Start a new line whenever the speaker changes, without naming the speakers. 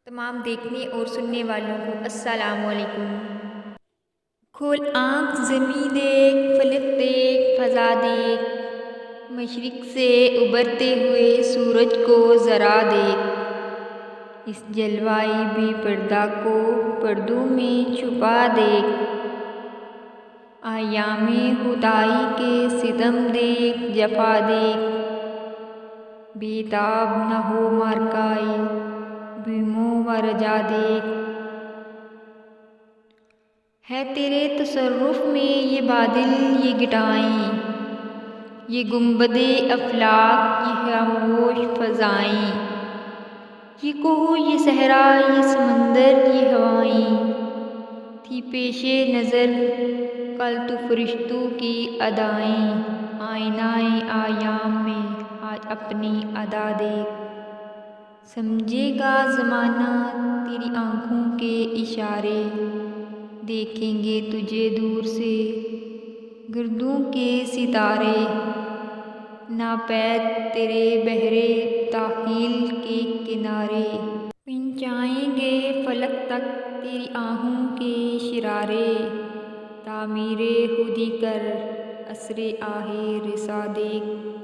تمام دیکھنے اور سننے والوں کو السلام علیکم۔ کھول آنکھ زمیں دیکھ، فلک دیکھ، فضا دیکھ، مشرق سے ابھرتے ہوئے سورج کو ذرا دیکھ، اس جلوۂ بے پردہ کو پردوں میں چھپا دیکھ، ایام خدائی کے ستم دیکھ، جفا دیکھ، بے تاب نہ ہو معرکۂ بیم و رجا دیکھ، ہے تیرے تصرف میں یہ بادل یہ گھٹائیں، یہ گنبدِ افلاک یہ خاموش فضائیں، یہ کوہ یہ صحرا یہ سمندر یہ ہوائیں، تھی پیش نظر کل تو فرشتوں کی ادائیں، آئینۂ ایام میں آج اپنی ادا دیکھ، سمجھے گا زمانہ تیری آنکھوں کے اشارے، دیکھیں گے تجھے دور سے گردوں کے ستارے، ناپید تیرے بحر تخیل کے کنارے، پہنچائیں گے فلک تک تیری آہوں کے شرارے، تعمیر خودی کر عصرِ آہ رسا دیکھ۔